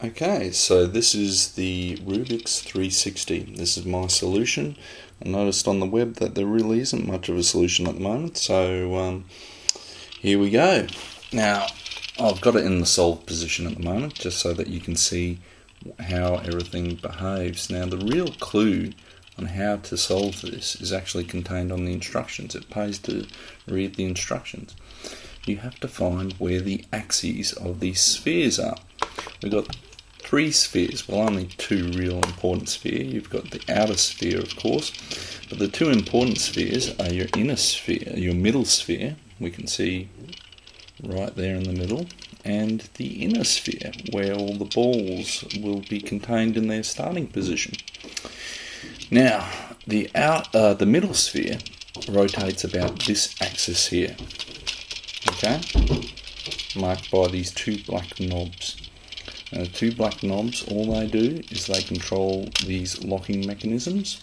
Okay, so this is the Rubik's 360. This is my solution. I noticed on the web that there really isn't much of a solution at the moment, so here we go. Now, I've got it in the solved position at the moment, just so that you can see how everything behaves. Now, the real clue on how to solve this is actually contained on the instructions. It pays to read the instructions. You have to find where the axes of these spheres are. We've got three spheres, well, only two real important spheres. You've got the outer sphere, of course, but the two important spheres are your inner sphere, your middle sphere, we can see right there in the middle, and the inner sphere, where all the balls will be contained in their starting position. Now, the middle sphere rotates about this axis here, okay, marked by these two black knobs. The two black knobs, all they do is they control these locking mechanisms.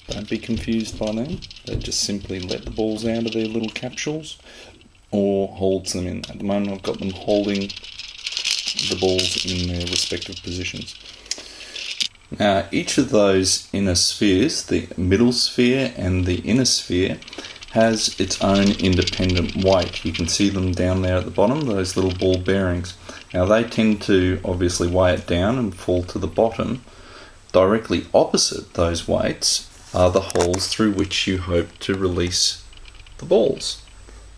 Don't be confused by them. They just simply let the balls out of their little capsules or holds them in. At the moment I've got them holding the balls in their respective positions. Now, each of those inner spheres, the middle sphere and the inner sphere, has its own independent weight. You can see them down there at the bottom, those little ball bearings. Now, they tend to obviously weigh it down and fall to the bottom. Directly opposite those weights are the holes through which you hope to release the balls.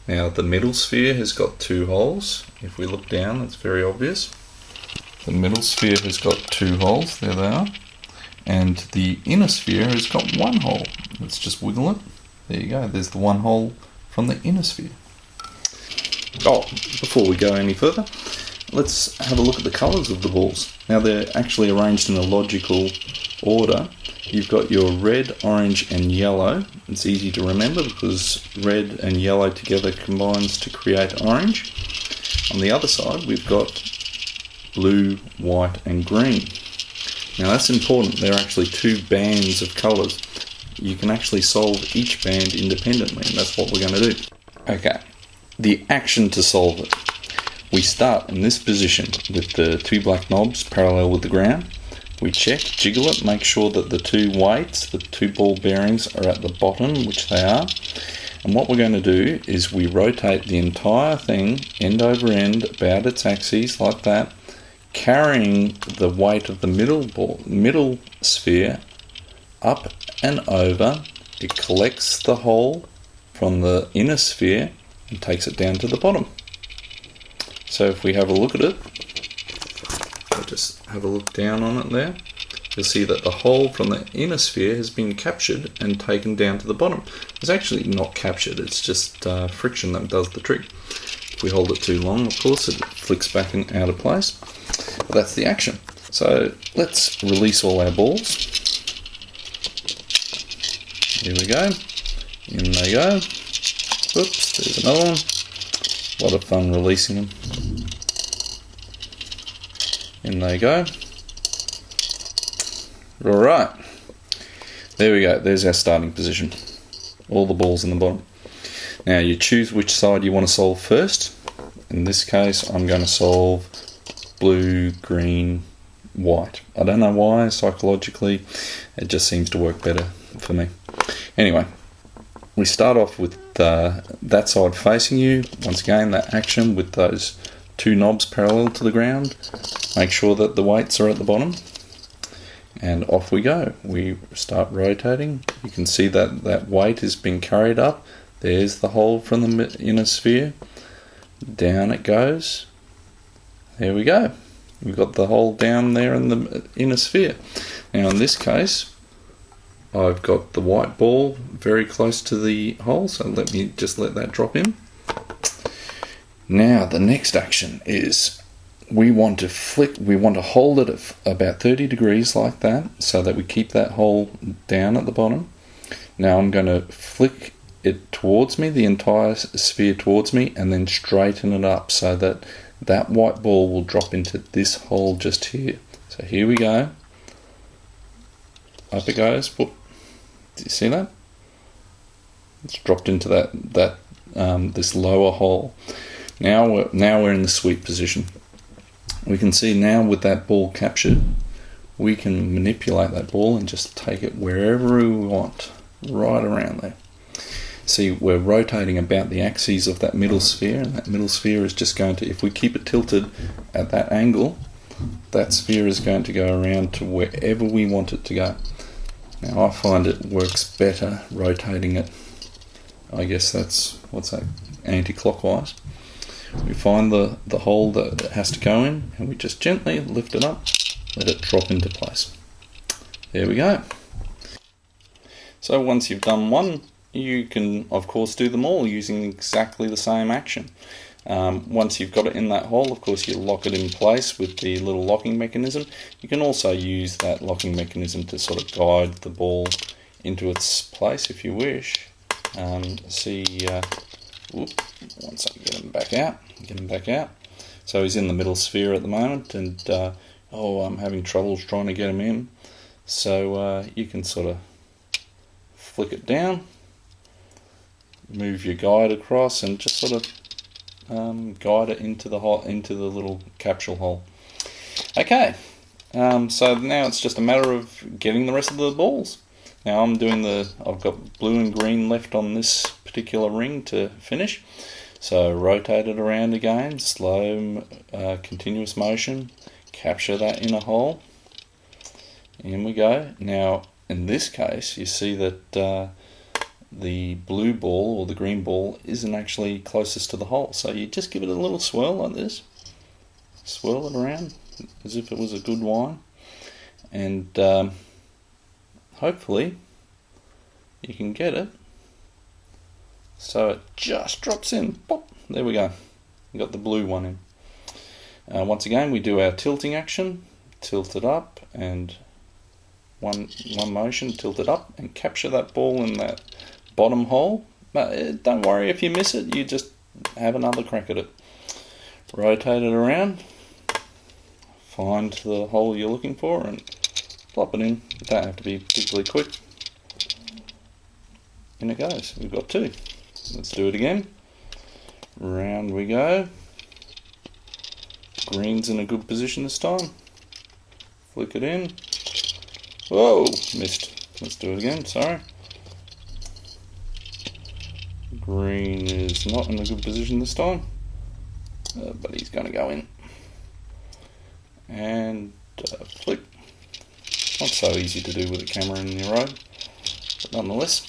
Now, the middle sphere has got two holes. If we look down, it's very obvious. The middle sphere has got two holes, there they are. And the inner sphere has got one hole. Let's just wiggle it. There you go, there's the one hole from the inner sphere. Oh, before we go any further, let's have a look at the colours of the balls. Now, they're actually arranged in a logical order. You've got your red, orange and yellow. It's easy to remember because red and yellow together combines to create orange. On the other side, we've got blue, white and green. Now, that's important. There are actually two bands of colours. You can actually solve each band independently, and that's what we're going to do. Okay, the action to solve it. We start in this position with the two black knobs parallel with the ground. We check, jiggle it, make sure that the two weights, the two ball bearings, are at the bottom, which they are. And what we're going to do is we rotate the entire thing end over end about its axes like that, carrying the weight of the middle sphere up and over. It collects the hole from the inner sphere and takes it down to the bottom. So if we have a look at it, I'll just have a look down on it there, you'll see that the hole from the inner sphere has been captured and taken down to the bottom. It's actually not captured, it's just friction that does the trick. If we hold it too long, of course, it flicks back and out of place. But that's the action. So let's release all our balls. Here we go. In they go. Oops, there's another one. A lot of fun releasing them. In they go. Alright. There we go. There's our starting position. All the balls in the bottom. Now you choose which side you want to solve first. In this case, I'm going to solve blue, green, white. I don't know why, psychologically, it just seems to work better for me. Anyway, we start off with that side facing you. Once again, that action with those two knobs parallel to the ground. Make sure that the weights are at the bottom. And off we go. We start rotating. You can see that that weight is being carried up. There's the hole from the inner sphere. Down it goes. There we go. We've got the hole down there in the inner sphere. Now in this case, I've got the white ball very close to the hole, so let me just let that drop in. Now the next action is we want to hold it at about 30 degrees like that, so that we keep that hole down at the bottom. Now I'm going to flick it towards me, the entire sphere towards me, and then straighten it up so that that white ball will drop into this hole just here. So here we go. Up it goes. Whoop. Do you see that? It's dropped into this lower hole. Now we're in the sweep position. we can see now with that ball captured, we can manipulate that ball and just take it wherever we want, right around there. See, we're rotating about the axes of that middle sphere, and that middle sphere is just going to, if we keep it tilted at that angle, that sphere is going to go around to wherever we want it to go. Now I find it works better rotating it, I guess that's, what's that, anti-clockwise. We find the hole that it has to go in, and we just gently lift it up, let it drop into place. There we go. So once you've done one, you can of course do them all using exactly the same action. Once you've got it in that hole, of course you lock it in place with the little locking mechanism. You can also use that locking mechanism to sort of guide the ball into its place if you wish. Once I get him back out. So he's in the middle sphere at the moment, and I'm having troubles trying to get him in. So you can sort of flick it down, move your guide across, and just sort of guide it into the hole, into the little capsule hole. Okay, so now it's just a matter of getting the rest of the balls. Now I've got blue and green left on this particular ring to finish. So rotate it around again, slow continuous motion, capture that inner hole. In we go. Now in this case you see that the blue ball or the green ball isn't actually closest to the hole, so you just give it a little swirl like this, swirl it around as if it was a good wine, and hopefully you can get it so it just drops in. Pop, there we go, we got the blue one in. Once again we do our tilting action, tilt it up, and one motion, tilt it up and capture that ball in that bottom hole. But don't worry if you miss it, you just have another crack at it. Rotate it around, find the hole you're looking for and plop it in. You don't have to be particularly quick. In it goes. We've got two. Let's do it again. Round we go. Green's in a good position this time. Flick it in. Whoa, missed. Let's do it again, sorry. Green is not in a good position this time, but he's going to go in. And flick. Not so easy to do with a camera in your road, but nonetheless.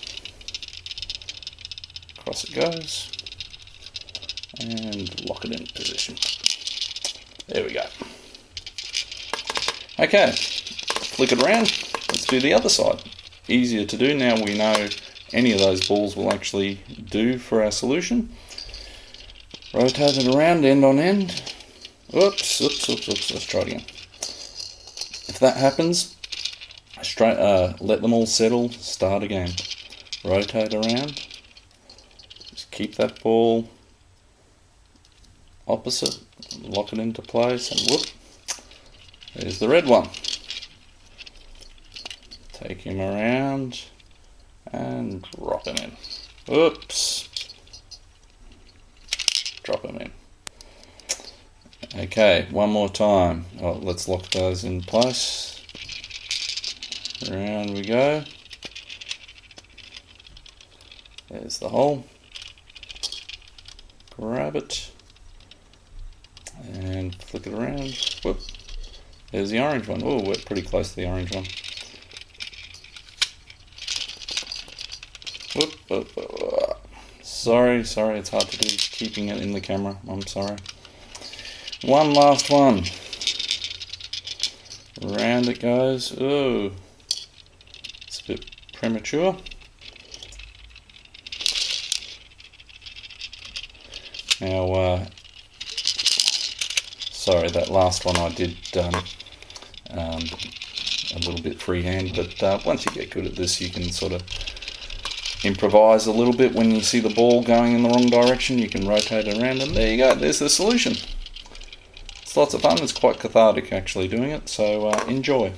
Across it goes. And lock it in position. There we go. Okay, flick it around. Let's do the other side. Easier to do now we know any of those balls will actually do for our solution. Rotate it around end on end. Oops, let's try it again. If that happens, let them all settle, start again. Rotate around. Just keep that ball opposite, lock it into place, and whoop, there's the red one. Take him around and drop him in. Oops. Drop him in. Okay, one more time. Let's lock those in place. Around we go. There's the hole. Grab it and flick it around. Whoop. There's the orange one. Oh, we're pretty close to the orange one. Whoop, whoop, whoop. Sorry, it's hard to do keeping it in the camera. I'm sorry. One last one. Round it goes. Oh, it's a bit premature. Now, sorry, that last one I did a little bit freehand, but once you get good at this, you can sort of improvise a little bit. When you see the ball going in the wrong direction, you can rotate it around, and there you go, there's the solution. It's lots of fun, it's quite cathartic actually doing it, so enjoy.